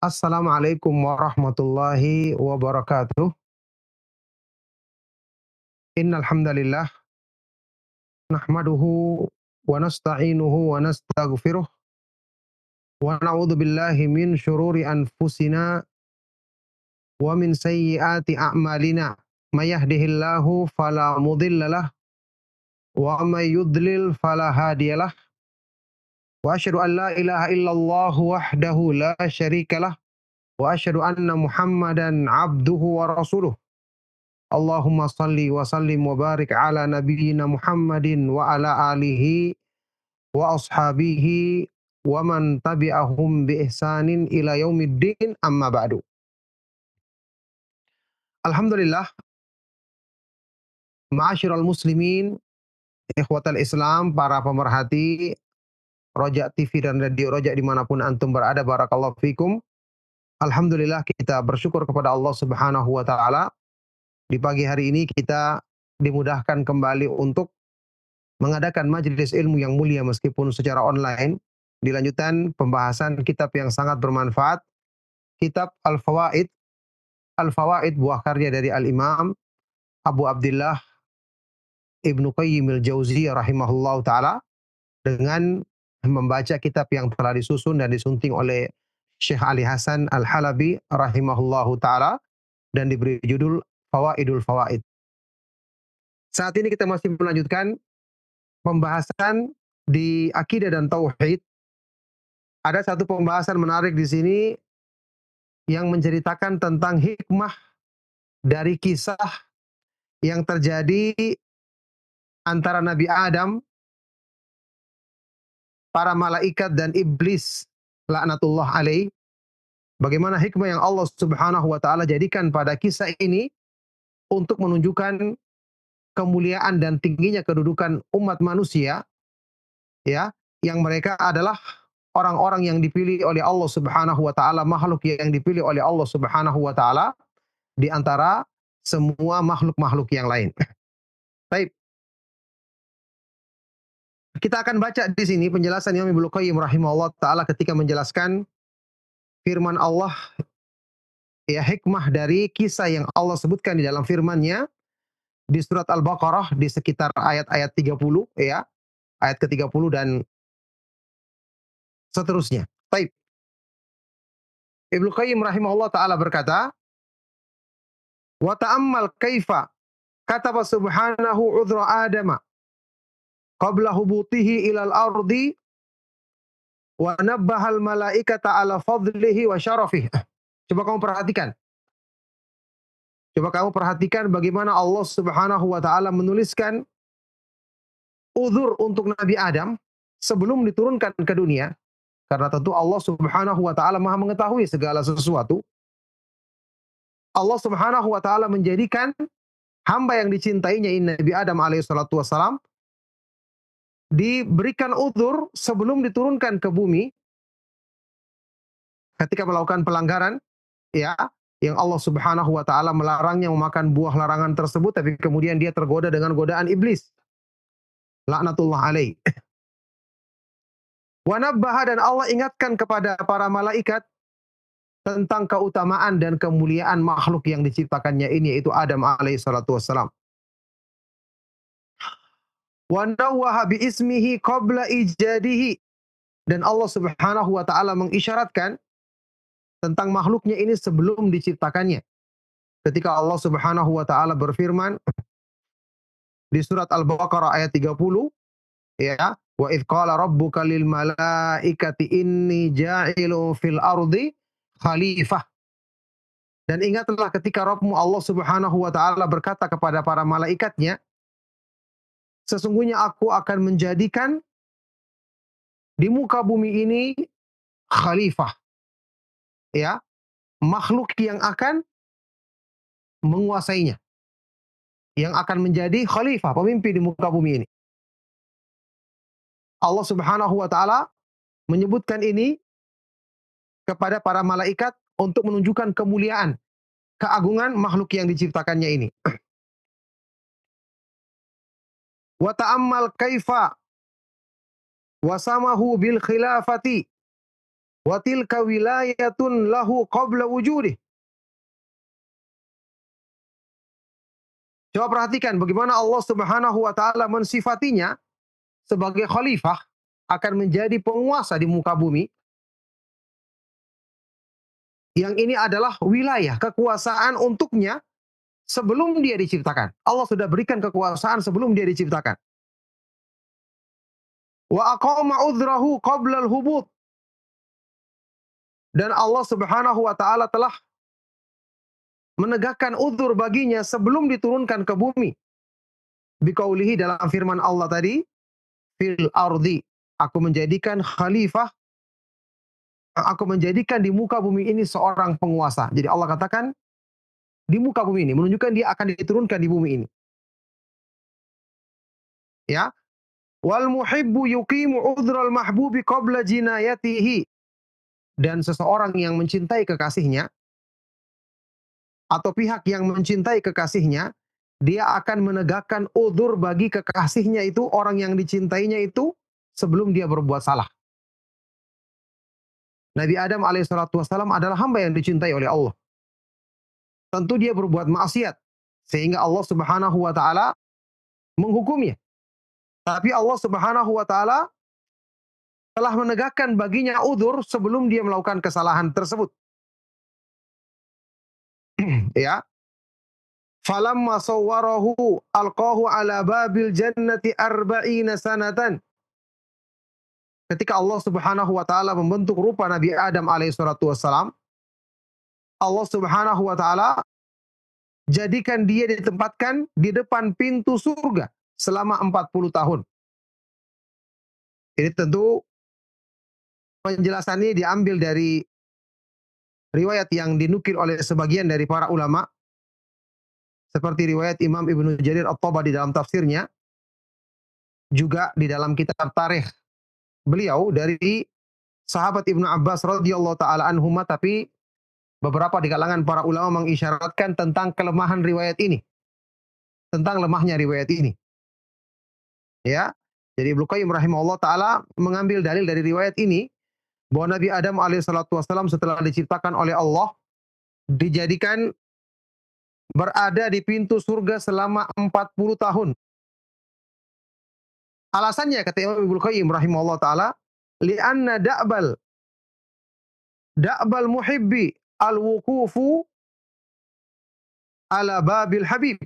Assalamualaikum warahmatullahi wabarakatuh. Innal hamdalillah nahmaduhu wa nasta'inuhu wa nastaghfiruh wa na'udzu billahi min syururi anfusina wa min sayyiati a'malina. May yahdihillahu fala mudhillalah wa may yudlil fala hadiyalah. Wa asyhadu an la ilaha illallah wahdahu la syarikalah wa asyhadu anna Muhammadan abduhu wa rasuluh. Allahumma salli wa sallim wa barik ala nabiyyina Muhammadin wa ala alihi wa ashabihi wa man tabi'ahum bi ihsanin ila yaumiddin amma ba'du. Alhamdulillah, ma'asyiral muslimin, ikhwatal Islam, para pemerhati Roja TV dan Radio Roja dimanapun antum berada, barakallahu fikum. Alhamdulillah kita bersyukur kepada Allah Subhanahu wa taala. Di pagi hari ini kita dimudahkan kembali untuk mengadakan majelis ilmu yang mulia meskipun secara online. Dilanjutkan pembahasan kitab yang sangat bermanfaat, kitab Al-Fawaid. Al-Fawaid buah karya dari Al-Imam Abu Abdillah Ibnu Qayyim al-Jauziyah rahimahullahu taala, dengan membaca kitab yang telah disusun dan disunting oleh Syekh Ali Hasan Al-Halabi rahimahullahu taala dan diberi judul Fawaidul Fawaid. Saat ini kita masih melanjutkan pembahasan di akidah dan tauhid. Ada satu pembahasan menarik di sini yang menceritakan tentang hikmah dari kisah yang terjadi antara Nabi Adam, para malaikat dan iblis laknatullah alaih. Bagaimana hikmah yang Allah Subhanahu wa taala jadikan pada kisah ini untuk menunjukkan kemuliaan dan tingginya kedudukan umat manusia, ya, yang mereka adalah orang-orang yang dipilih oleh Allah Subhanahu wa taala, makhluk yang dipilih oleh Allah Subhanahu wa taala di antara semua makhluk-makhluk yang lain. Baik, kita akan baca di sini penjelasan Imam Ibnu Qayyim rahimahullah taala ketika menjelaskan firman Allah, ya, hikmah dari kisah yang Allah sebutkan di dalam firman-Nya di surat Al-Baqarah di sekitar ayat-ayat 30, ya, ayat ke-30 dan seterusnya. Baik, Ibnu Qayyim rahimahullah taala berkata, "Wa ta'ammal kaifa kataba subhanahu udhra Adama qabla hubutihi ilal ardi wa nabbahal malaikata ala fadlihi wa syarafih." Coba kamu perhatikan. Coba kamu perhatikan bagaimana Allah Subhanahu wa taala menuliskan uzur untuk Nabi Adam sebelum diturunkan ke dunia, karena tentu Allah Subhanahu wa taala Maha mengetahui segala sesuatu. Allah Subhanahu wa taala menjadikan hamba yang dicintainya ini Nabi Adam alaihi salatu wasalam diberikan uzur sebelum diturunkan ke bumi ketika melakukan pelanggaran, ya, yang Allah Subhanahu wa taala melarangnya memakan buah larangan tersebut, tapi kemudian dia tergoda dengan godaan iblis. Laknatullah alaih. Wa nabbaha, dan Allah ingatkan kepada para malaikat tentang keutamaan dan kemuliaan makhluk yang diciptakannya ini, yaitu Adam alaihi salatu wassalam. Wa nawwaha bi ismihi qabla ijadihi, dan Allah Subhanahu wa taala mengisyaratkan tentang makhluknya ini sebelum diciptakannya. Ketika Allah Subhanahu wa taala berfirman di surat Al-Baqarah ayat 30, ya, wa idz qala rabbuka lil malaikati inni ja'ilun fil ardi khalifah. Dan ingatlah ketika Rabbmu Allah Subhanahu wa taala berkata kepada para malaikatnya, sesungguhnya aku akan menjadikan di muka bumi ini khalifah, ya, makhluk yang akan menguasainya, yang akan menjadi khalifah, pemimpin di muka bumi ini. Allah Subhanahu wa taala menyebutkan ini kepada para malaikat untuk menunjukkan kemuliaan, keagungan makhluk yang diciptakannya ini. Wa ta'ammal kaifa wasamahu bil khilafati Wa tilka wilayatun lahu qabla wujudih. Coba perhatikan bagaimana Allah Subhanahu wa taala mensifatinya sebagai khalifah akan menjadi penguasa di muka bumi, yang ini adalah wilayah kekuasaan untuknya sebelum dia diciptakan. Allah sudah berikan kekuasaan sebelum dia diciptakan. Wa aqama udzrahu qabla al-hubut. Dan Allah Subhanahu wa taala telah menegakkan udzur baginya sebelum diturunkan ke bumi. Biqaulihi, dalam firman Allah tadi, fil ardi, aku menjadikan khalifah, aku menjadikan di muka bumi ini seorang penguasa. Jadi Allah katakan di muka bumi ini menunjukkan dia akan diturunkan di bumi ini. Ya. Wal muhibbu yuqimu udzral mahbubi qabla jinayatihi. Dan seseorang yang mencintai kekasihnya atau pihak yang mencintai kekasihnya, dia akan menegakkan udzur bagi kekasihnya itu, orang yang dicintainya itu, sebelum dia berbuat salah. Nabi Adam alaihissalatu wassalam adalah hamba yang dicintai oleh Allah. Tentu dia berbuat maksiat, sehingga Allah Subhanahu wa taala menghukumnya. Tapi Allah Subhanahu wa taala telah menegakkan baginya udzur sebelum dia melakukan kesalahan tersebut. Ya. Falamma sawwarahu alqahu ala babil jannati arba'ina sanatan. Ketika Allah Subhanahu wa taala membentuk rupa Nabi Adam alaihi salatu wassalam, Allah Subhanahu wa taala jadikan dia ditempatkan di depan pintu surga selama 40 tahun. Ini tentu penjelasannya diambil dari riwayat yang dinukil oleh sebagian dari para ulama, seperti riwayat Imam Ibnu Jarir At-Tabari dalam tafsirnya, juga di dalam kitab tarikh beliau dari sahabat Ibnu Abbas radhiyallahu taala anhuma, tapi beberapa di kalangan para ulama mengisyaratkan tentang kelemahan riwayat ini, tentang lemahnya riwayat ini. Ya. Jadi Ibnu Qayyim rahimahullah taala mengambil dalil dari riwayat ini bahwa Nabi Adam alaihissalatu wassalam setelah diciptakan oleh Allah dijadikan berada di pintu surga selama 40 tahun. Alasannya kata Imam Ibnu Qayyim rahimahullah taala, li'anna da'bal muhibbi al-wuqufu ala babil habib.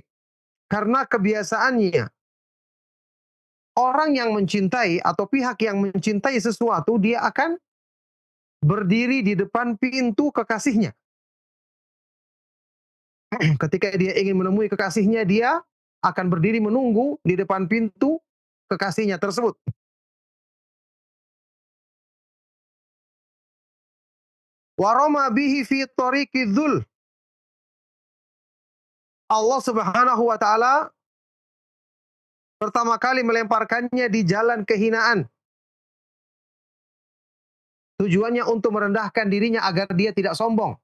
Karena kebiasaannya orang yang mencintai atau pihak yang mencintai sesuatu, dia akan berdiri di depan pintu kekasihnya. Ketika dia ingin menemui kekasihnya, dia akan berdiri menunggu di depan pintu kekasihnya tersebut. Wa rama bihi fi tariqidzul. Allah Subhanahu wa taala pertama kali melemparkannya di jalan kehinaan. Tujuannya untuk merendahkan dirinya agar dia tidak sombong.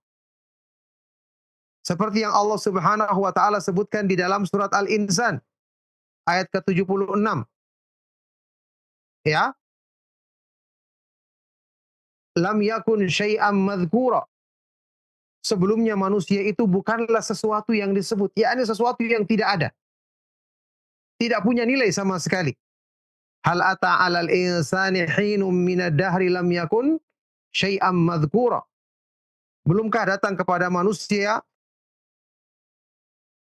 Seperti yang Allah Subhanahu wa taala sebutkan di dalam surat Al-Insan ayat ke-76. Ya, lam yakun syai'am madzkura. Sebelumnya manusia itu bukanlah sesuatu yang disebut, yakni sesuatu yang tidak ada. Tidak punya nilai sama sekali. Hal ata 'alal insani hinum minad dahri lam yakun syai'am madzkura. Belumkah datang kepada manusia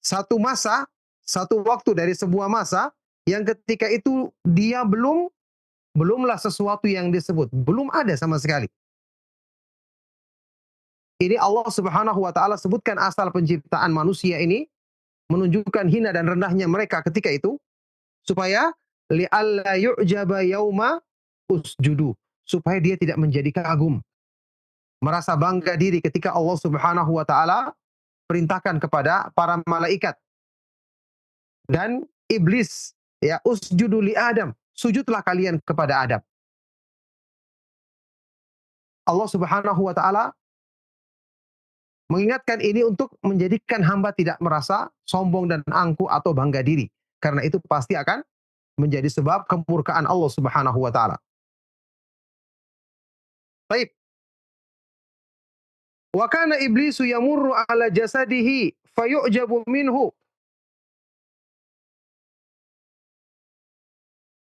satu masa, satu waktu dari sebuah masa yang ketika itu dia belumlah sesuatu yang disebut, belum ada sama sekali. Ini Allah Subhanahu wa taala sebutkan asal penciptaan manusia ini, menunjukkan hina dan rendahnya mereka ketika itu, supaya li'alla yu'jaba yauma usjudu, supaya dia tidak menjadi kagum, merasa bangga diri ketika Allah Subhanahu wa taala perintahkan kepada para malaikat dan iblis, ya, usjudu li Adam, sujudlah kalian kepada Adam. Allah Subhanahu wa taala mengingatkan ini untuk menjadikan hamba tidak merasa sombong dan angkuh atau bangga diri. Karena itu pasti akan menjadi sebab kemurkaan Allah Subhanahu wa taala. Baik. Wa kana iblisu yamurru ala jasadihi fayu'jabu minhu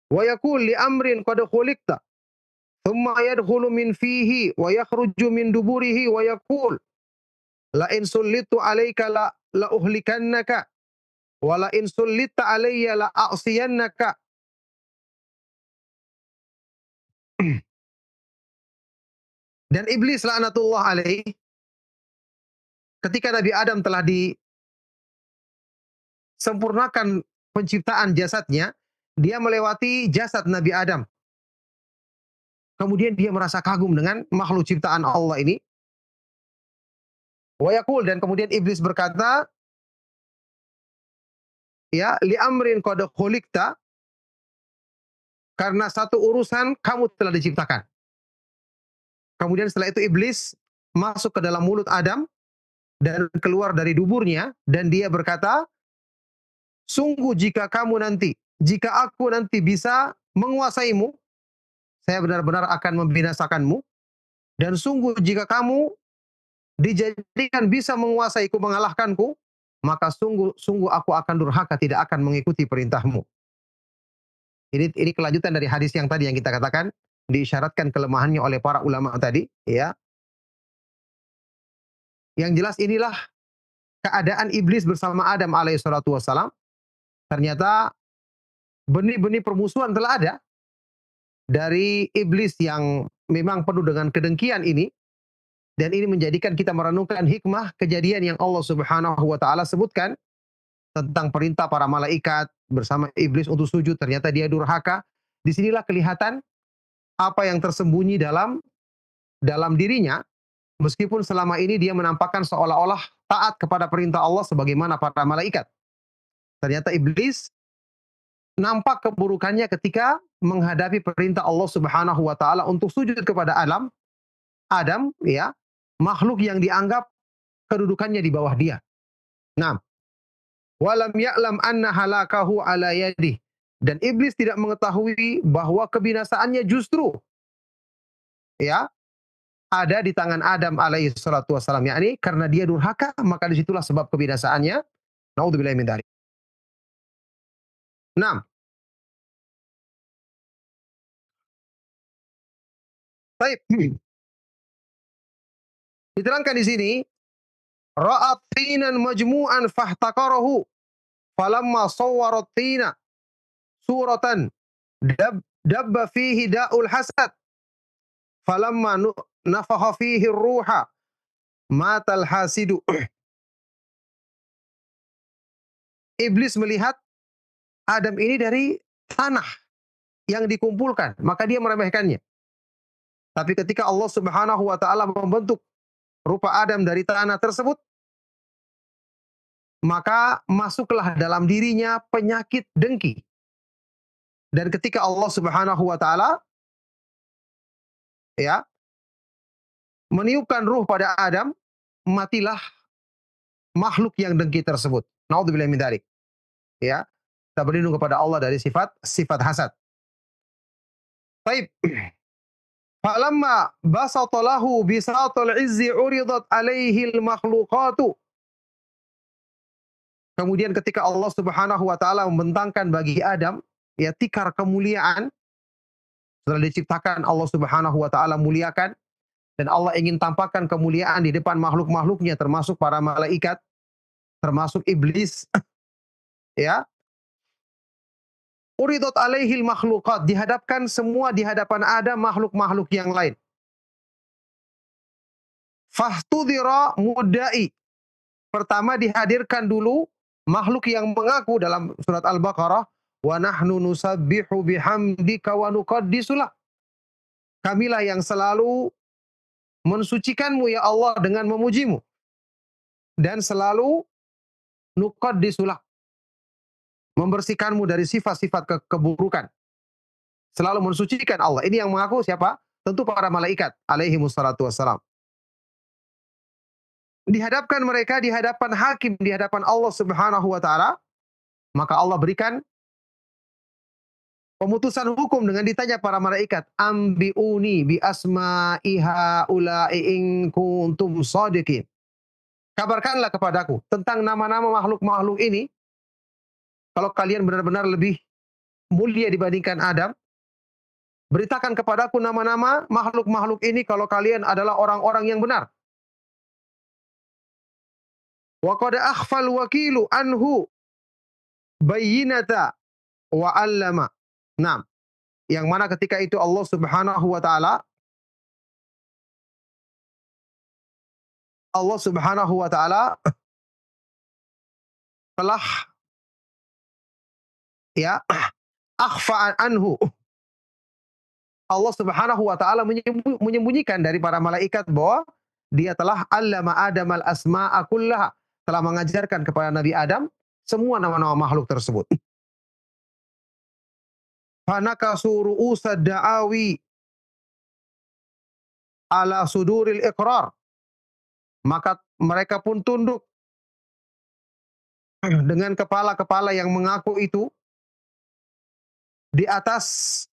wa yaqul li amrin qad khuliqta thumma yadkhulu min fihi wa yakhruju min duburihi wa yaqul la in sullitu alayka la uhlikannaka wa la in sullita alayya la a'siyannaka. Dan iblis laknatullah alaih, ketika Nabi Adam telah disempurnakan penciptaan jasadnya, dia melewati jasad Nabi Adam. Kemudian dia merasa kagum dengan makhluk ciptaan Allah ini. Wa yaqul, dan kemudian iblis berkata, ya, li amrin qad khuliqta, karena satu urusan kamu telah diciptakan. Kemudian setelah itu iblis masuk ke dalam mulut Adam dan keluar dari duburnya dan dia berkata, sungguh jika aku nanti bisa menguasaimu, saya benar-benar akan membinasakanmu. Dan sungguh jika kamu dijadikan bisa menguasaiku, mengalahkanku, maka sungguh aku akan durhaka, tidak akan mengikuti perintahmu. Ini kelanjutan dari hadis yang tadi yang kita katakan, diisyaratkan kelemahannya oleh para ulama tadi, ya. Yang jelas inilah keadaan iblis bersama Adam alaihi salatu wassalam. Ternyata benih-benih permusuhan telah ada dari iblis yang memang penuh dengan kedengkian ini, dan ini menjadikan kita merenungkan hikmah kejadian yang Allah Subhanahu wa taala sebutkan tentang perintah para malaikat bersama iblis untuk sujud, ternyata dia durhaka. Disinilah kelihatan apa yang tersembunyi dalam dirinya, meskipun selama ini dia menampakkan seolah-olah taat kepada perintah Allah sebagaimana para malaikat. Ternyata iblis nampak keburukannya ketika menghadapi perintah Allah Subhanahu wa taala untuk sujud kepada Adam, ya, makhluk yang dianggap kedudukannya di bawah dia. Nah, walam ya'lam anna halakahu ala yadih. Dan iblis tidak mengetahui bahwa kebinasaannya justru, ya, ada di tangan Adam alaihi salatu wassalam. Yakni karena dia durhaka, maka disitulah sebab kebinasaannya. Naudzubillahi min dzalik. Nah, baik. Diterangkan di sini, ra'at tinan majmu'an fahtaqarahu falamma sawwarat tina suratan dabba fihi da'ul hasad falamma nafakha fihi ruha matal hasidu. Iblis melihat Adam ini dari tanah yang dikumpulkan, maka dia meremehkannya. Tapi ketika Allah Subhanahu wa taala membentuk rupa Adam dari tanah tersebut, maka masuklah dalam dirinya penyakit dengki. Dan ketika Allah Subhanahu wa taala, ya, meniupkan ruh pada Adam, matilah makhluk yang dengki tersebut. Naudzubillahi min dzalik. Ya. Kita berlindung kepada Allah dari sifat hasad. Baik. Falamma basata lahu bisatal izzi uridat alaihi al-makhluqatu. Kemudian ketika Allah Subhanahu wa taala membentangkan bagi Adam, ya, tikar kemuliaan, setelah diciptakan Allah Subhanahu wa taala muliakan, dan Allah ingin tampakkan kemuliaan di depan makhluk-makhluknya termasuk para malaikat, termasuk iblis, ya. Uridat alaihil makhluqat, dihadapkan semua di hadapan Adam makhluk-makhluk yang lain. Fahtudhira mudda'i. Pertama dihadirkan dulu makhluk yang mengaku dalam surat Al-Baqarah, wa nahnu nusabbihu bihamdika wa nuqaddisu lak. Kamilah yang selalu mensucikanmu ya Allah dengan memujimu dan selalu nuqaddisu lak, membersihkanmu dari sifat-sifat keburukan. Selalu mensucikan Allah. Ini yang mengaku siapa? Tentu para malaikat alaihi wassalatu wassalam. Dihadapkan mereka di hadapan hakim, di hadapan Allah Subhanahu wa taala, maka Allah berikan Pemutusan hukum dengan ditanya para malaikat, "Ambiuni bi asma'i haula'i in kuntum shadiqin." Kabarkanlah kepadaku tentang nama-nama makhluk-makhluk ini kalau kalian benar-benar lebih mulia dibandingkan Adam. Beritakan kepadaku nama-nama makhluk-makhluk ini kalau kalian adalah orang-orang yang benar. Wa qad akhfal wakilu anhu bayyinata wa 'allama. Naam, yang mana ketika itu Allah Subhanahu wa taala telah ya akhfa anhu. Allah Subhanahu wa taala menyembunyikan dari para malaikat bahwa dia telah 'allama Adam al-asma'a kullaha, telah mengajarkan kepada Nabi Adam semua nama-nama makhluk tersebut. Fanakasu ru'usad da'awi ala suduril iqrar. Maka mereka pun tunduk dengan kepala-kepala yang mengaku itu di atas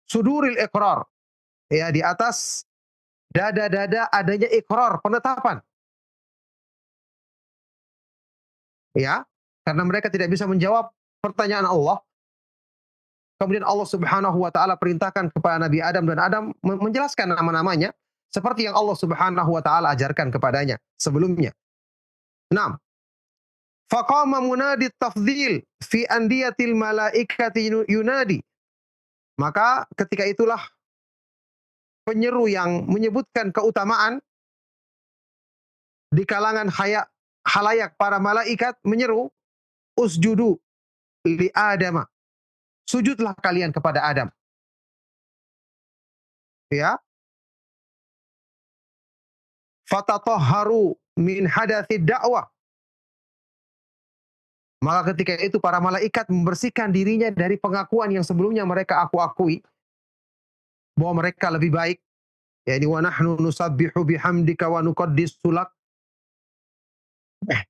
suduril iqrar, ya di atas dada-dada adanya iqrar, penetapan, ya. Karena mereka tidak bisa menjawab pertanyaan Allah, kemudian Allah Subhanahu wa taala perintahkan kepada Nabi Adam dan Adam menjelaskan nama-namanya seperti yang Allah Subhanahu wa taala ajarkan kepadanya sebelumnya. Naam, faqama munadi tafdhil fi andiyatil malaikati yunadi. Maka ketika itulah penyeru yang menyebutkan keutamaan di kalangan halayak para malaikat menyeru, usjudu li Adam. Sujudlah kalian kepada Adam. Ya, fatatahharu min hadatsid da'wah. Maka ketika itu para malaikat membersihkan dirinya dari pengakuan yang sebelumnya mereka akui bahwa mereka lebih baik. Yani wa nahnu nusabbihu bihamdika wa nuqaddisu lak.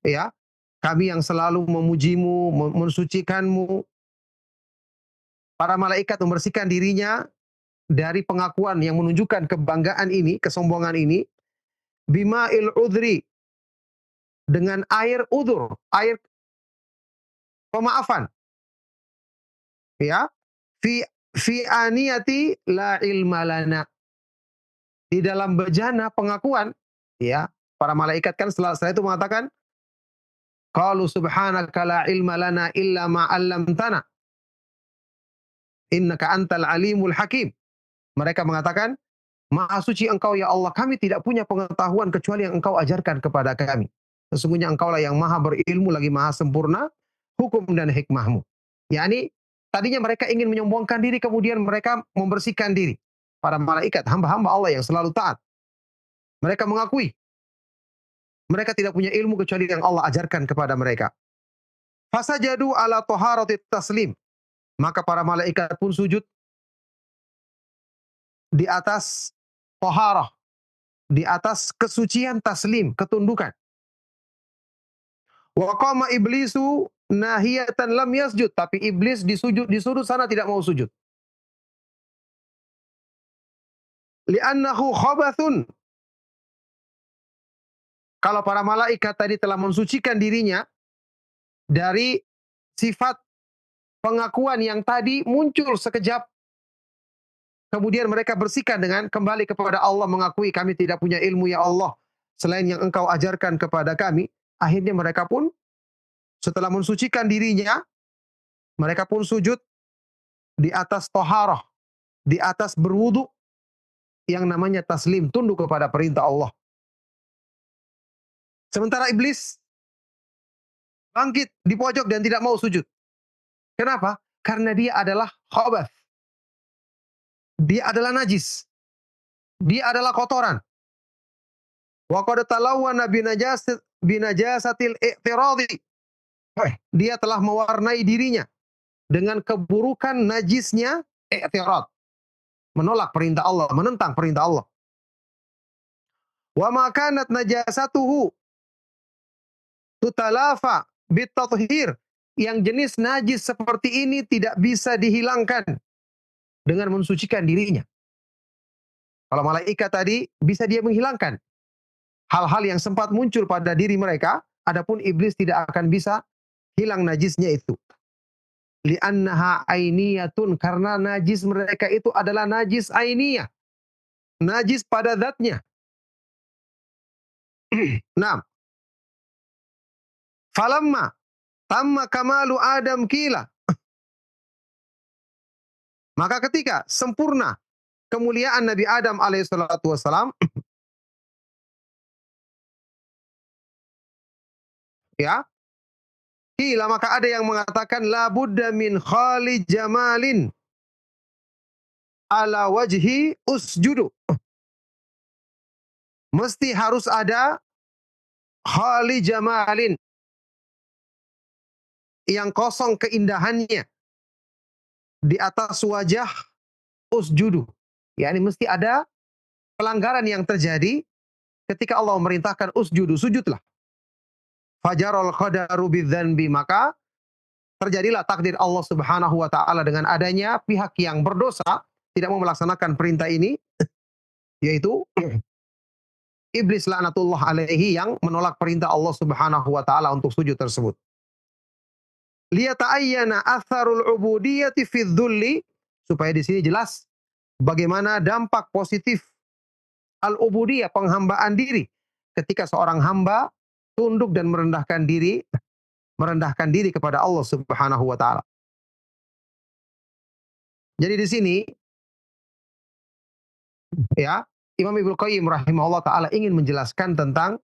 Ya, kami yang selalu memujimu, mensucikanmu. Para malaikat membersihkan dirinya dari pengakuan yang menunjukkan kebanggaan ini, kesombongan ini, bima'il udhri, dengan air udzur, air pemaafan, ya. Fi fi aniyati la ilma lana. Di dalam bejana pengakuan, ya, para malaikat kan setelah itu mengatakan, qalu subhanaka la ilma lana illa ma 'allamtana innaka antal alimul hakim. Mereka mengatakan, Maha suci Engkau ya Allah, kami tidak punya pengetahuan kecuali yang Engkau ajarkan kepada kami. Sesungguhnya Engkaulah yang Maha berilmu lagi Maha sempurna hukum dan hikmahmu. Yani tadinya mereka ingin menyombongkan diri, kemudian mereka membersihkan diri. Para malaikat, hamba-hamba Allah yang selalu taat. Mereka mengakui mereka tidak punya ilmu kecuali yang Allah ajarkan kepada mereka. Fasajadu ala taharati taslim. Maka para malaikat pun sujud di atas taharah, di atas kesucian taslim, ketundukan. Wa qama iblisu nahiyatan lam yasjud, tapi iblis di sudut sana tidak mau sujud. Li'annahu khabathun. Kalau para malaikat tadi telah mensucikan dirinya dari sifat pengakuan yang tadi muncul sekejap, kemudian mereka bersihkan dengan kembali kepada Allah, mengakui kami tidak punya ilmu ya Allah selain yang Engkau ajarkan kepada kami. Akhirnya mereka pun setelah mensucikan dirinya, mereka pun sujud di atas toharah, di atas berwudu yang namanya taslim, tunduk kepada perintah Allah. Sementara iblis bangkit di pojok dan tidak mau sujud. Kenapa? Karena dia adalah khabath. Dia adalah najis. Dia adalah kotoran. Wa qad talawwana binajasatil i'tiradi. Dia telah mewarnai dirinya dengan keburukan najisnya i'tirad. Menolak perintah Allah, menentang perintah Allah. Wa ma kanat najasatuhu tutalafa bitathhir yang jenis najis seperti ini tidak bisa dihilangkan dengan mensucikan dirinya. Kalau malaikat tadi bisa dia menghilangkan hal-hal yang sempat muncul pada diri mereka, adapun iblis tidak akan bisa hilang najisnya itu. Li'annaha ainiyatun, karena najis mereka itu adalah najis ainiyah, najis pada zatnya. Nah, falamma tamma kamalu Adam kila, maka ketika sempurna kemuliaan Nabi Adam alaihissalatu wassalam, ya, kila maka ada yang mengatakan la budda min khali jamalin ala wajhi usjudu. Mesti harus ada khali jamalin, yang kosong keindahannya di atas wajah usjudu. Ya, ini mesti ada pelanggaran yang terjadi ketika Allah memerintahkan usjudu, sujudlah. Fajarul qadaru bidzanbi, maka terjadilah takdir Allah Subhanahu wa taala dengan adanya pihak yang berdosa tidak mau melaksanakan perintah ini, yaitu iblis laknatullah alaihi yang menolak perintah Allah Subhanahu wa taala untuk sujud tersebut. Liyata'ayyana atharul ubudiyyati fi dzulli, supaya di sini jelas bagaimana dampak positif al-ubudiyah, penghambaan diri, ketika seorang hamba tunduk dan merendahkan diri kepada Allah Subhanahu wa taala. Jadi di sini, ya, Imam Ibnu Qayyim rahimahullah taala ingin menjelaskan tentang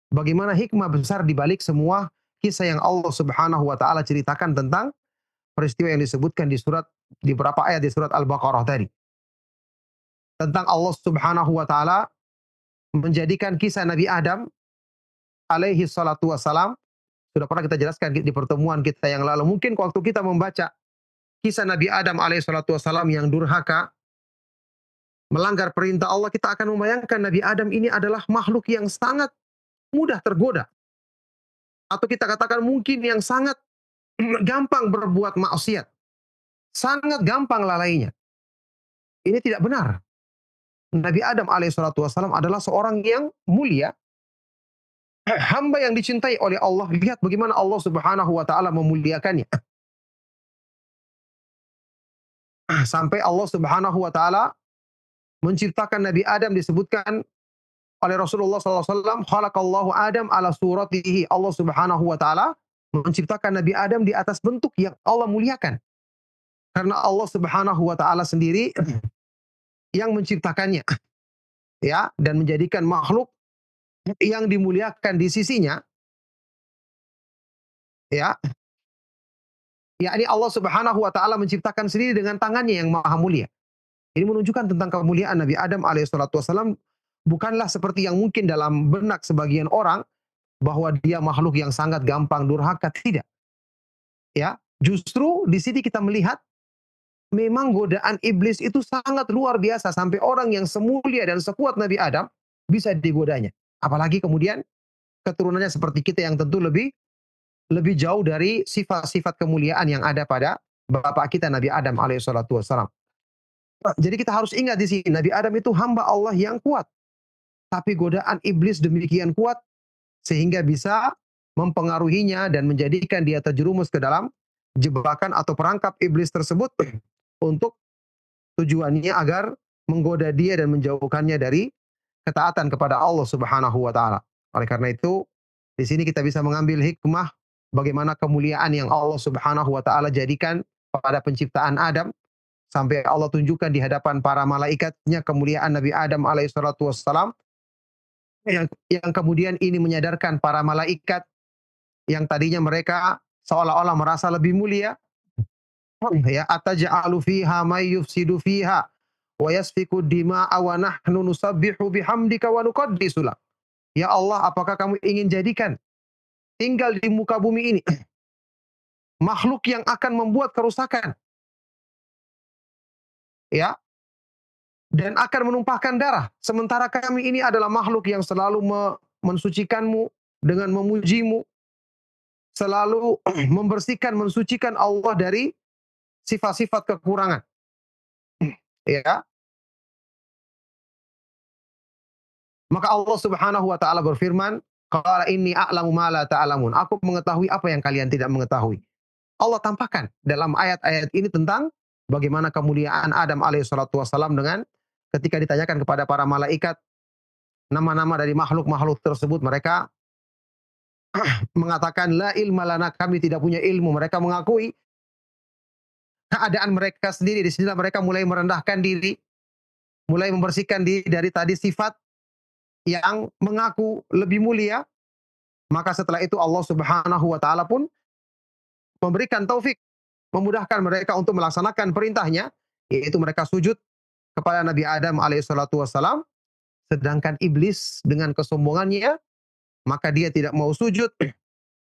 bagaimana hikmah besar di balik semua kisah yang Allah Subhanahu wa taala ceritakan tentang peristiwa yang disebutkan di beberapa ayat di surat Al-Baqarah tadi. Tentang Allah Subhanahu wa taala menjadikan kisah Nabi Adam alaihi salatu wassalam, sudah pernah kita jelaskan di pertemuan kita yang lalu. Mungkin waktu kita membaca kisah Nabi Adam alaihi salatu wassalam yang durhaka, melanggar perintah Allah, kita akan membayangkan Nabi Adam ini adalah makhluk yang sangat mudah tergoda. Atau kita katakan mungkin yang sangat gampang berbuat maksiat. Sangat gampang lalainya. Ini tidak benar. Nabi Adam alaihissalatu wassalam adalah seorang yang mulia, hamba yang dicintai oleh Allah. Lihat bagaimana Allah Subhanahu wa taala memuliakannya. Sampai Allah Subhanahu wa taala menciptakan Nabi Adam, disebutkan oleh Rasulullah SAW, khalaqallahu Adam ala suratihi. Allah Subhanahu wa taala menciptakan Nabi Adam di atas bentuk yang Allah muliakan. Karena Allah Subhanahu wa taala sendiri yang menciptakannya, ya, dan menjadikan makhluk yang dimuliakan di sisinya, ya. Yakni Allah Subhanahu wa taala menciptakan sendiri dengan tangannya yang maha mulia. Ini menunjukkan tentang kemuliaan Nabi Adam alaihissalatu wassalam, bukanlah seperti yang mungkin dalam benak sebagian orang bahwa dia makhluk yang sangat gampang durhaka, tidak. Ya, justru di sini kita melihat memang godaan iblis itu sangat luar biasa sampai orang yang semulia dan sekuat Nabi Adam bisa digodanya. Apalagi kemudian keturunannya seperti kita yang tentu lebih lebih jauh dari sifat-sifat kemuliaan yang ada pada bapak kita Nabi Adam alaihissalatu wassalam. Jadi kita harus ingat di sini Nabi Adam itu hamba Allah yang kuat, tapi godaan iblis demikian kuat sehingga bisa mempengaruhinya dan menjadikan dia terjerumus ke dalam jebakan atau perangkap iblis tersebut untuk tujuannya agar menggoda dia dan menjauhkannya dari ketaatan kepada Allah Subhanahu wa taala. Oleh karena itu, di sini kita bisa mengambil hikmah bagaimana kemuliaan yang Allah Subhanahu wa taala jadikan pada penciptaan Adam, sampai Allah tunjukkan di hadapan para malaikatnya kemuliaan Nabi Adam alaihissalatu wassalam, yang kemudian ini menyadarkan para malaikat yang tadinya mereka seolah-olah merasa lebih mulia, ya, ataj'alu fiha may yufsidu fiha wa yasfiku dima'a wa nahnu nusabbihu bihamdika wa nuqaddisu lak. Ya Allah, apakah kamu ingin jadikan tinggal di muka bumi ini makhluk yang akan membuat kerusakan, ya, dan akan menumpahkan darah, sementara kami ini adalah makhluk yang selalu mensucikanmu dengan memujimu, selalu membersihkan, mensucikan Allah dari sifat-sifat kekurangan. Ya, maka Allah Subhanahu wa taala berfirman, "Qala inni a'lamu ma la ta'lamun." Aku mengetahui apa yang kalian tidak mengetahui. Allah tampakkan dalam ayat-ayat ini tentang bagaimana kemuliaan Adam alaihissalatu wassalam dengan ketika ditanyakan kepada para malaikat nama-nama dari makhluk-makhluk tersebut, mereka mengatakan, "La ilma lana," kami tidak punya ilmu. Mereka mengakui keadaan mereka sendiri. Di sinilah mereka mulai merendahkan diri, mulai membersihkan diri dari tadi sifat yang mengaku lebih mulia. Maka setelah itu Allah Subhanahu wa taala pun memberikan taufik, memudahkan mereka untuk melaksanakan perintahnya, yaitu mereka sujud kepada Nabi Adam alaihissalatu wassalam, sedangkan iblis dengan kesombongannya, maka dia tidak mau sujud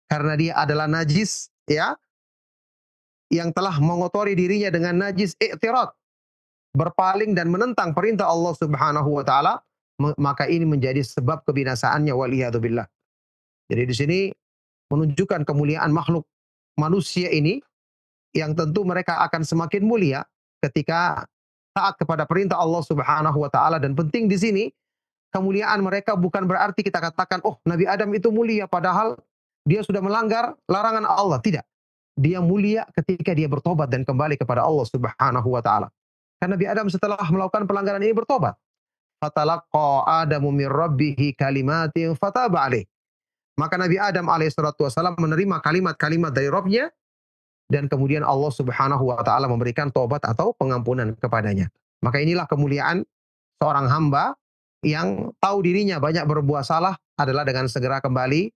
karena dia adalah najis, ya, yang telah mengotori dirinya dengan najis i'tirad, berpaling dan menentang perintah Allah Subhanahu wa taala, maka ini menjadi sebab kebinasaannya waliyadzubillah. Jadi di sini menunjukkan kemuliaan makhluk manusia ini yang tentu mereka akan semakin mulia ketika taat kepada perintah Allah Subhanahu wa taala, dan penting di sini kemuliaan mereka bukan berarti kita katakan, "Oh, Nabi Adam itu mulia padahal dia sudah melanggar larangan Allah." Tidak. Dia mulia ketika dia bertobat dan kembali kepada Allah Subhanahu wa taala. Karena Nabi Adam setelah melakukan pelanggaran ini bertobat. Fatalaqqa Adamu min rabbih kalimatin fataba alaih. Maka Nabi Adam alaihissalatu wassalam menerima kalimat-kalimat dari Rabbnya, dan kemudian Allah Subhanahu wa taala memberikan tobat atau pengampunan kepadanya. Maka inilah kemuliaan seorang hamba yang tahu dirinya banyak berbuat salah adalah dengan segera kembali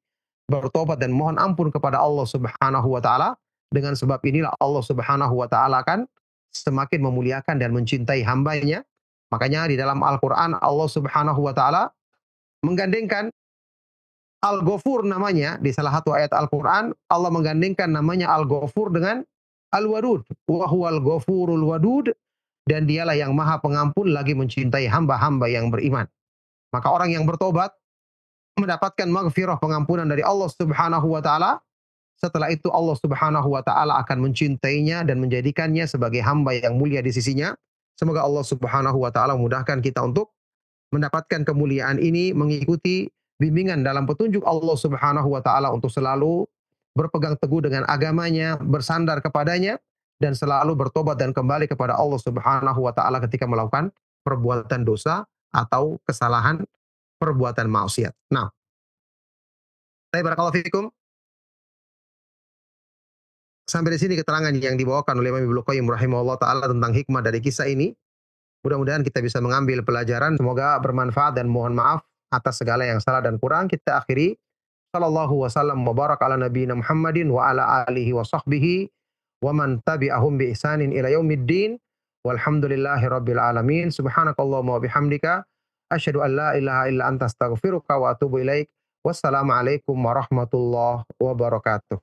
bertobat dan mohon ampun kepada Allah Subhanahu wa taala. Dengan sebab inilah Allah Subhanahu wa taala akan semakin memuliakan dan mencintai hambanya. Makanya di dalam Al-Qur'an Allah Subhanahu wa taala menggandengkan Al-Ghafur namanya, di salah satu ayat Al-Qur'an Allah menggandengkan namanya Al-Ghafur dengan Al-Wadud. Wa huwal ghafurul wadud, dan dialah yang maha pengampun lagi mencintai hamba-hamba yang beriman. Maka orang yang bertobat mendapatkan maghfirah, pengampunan dari Allah Subhanahu wa taala. Setelah itu Allah Subhanahu wa taala akan mencintainya dan menjadikannya sebagai hamba yang mulia di sisinya. Semoga Allah Subhanahu wa taala memudahkan kita untuk mendapatkan kemuliaan ini, mengikuti bimbingan dalam petunjuk Allah Subhanahu wa taala untuk selalu berpegang teguh dengan agamanya, bersandar kepadanya, dan selalu bertobat dan kembali kepada Allah Subhanahu wa taala ketika melakukan perbuatan dosa atau kesalahan, perbuatan maksiat. Nah, barakallahu fikum. Sampai di sini keterangan yang dibawakan oleh Imam Ibnu Qayyim rahimahullah taala tentang hikmah dari kisah ini. Mudah-mudahan kita bisa mengambil pelajaran, semoga bermanfaat, dan mohon maaf atas segala yang salah dan kurang. Kita akhiri, sallallahu wasallam wa barak ala nabiyina Muhammadin wa ala alihi wa sahbihi wa man tabi'ahum bi ihsanin ila yaumiddin. Walhamdulillahi rabbil alamin. Subhanakallahumma wa bihamdika asyhadu an la ilaha illa anta astaghfiruka wa atubu ilaik. Wassalamualaikum warahmatullahi wabarakatuh.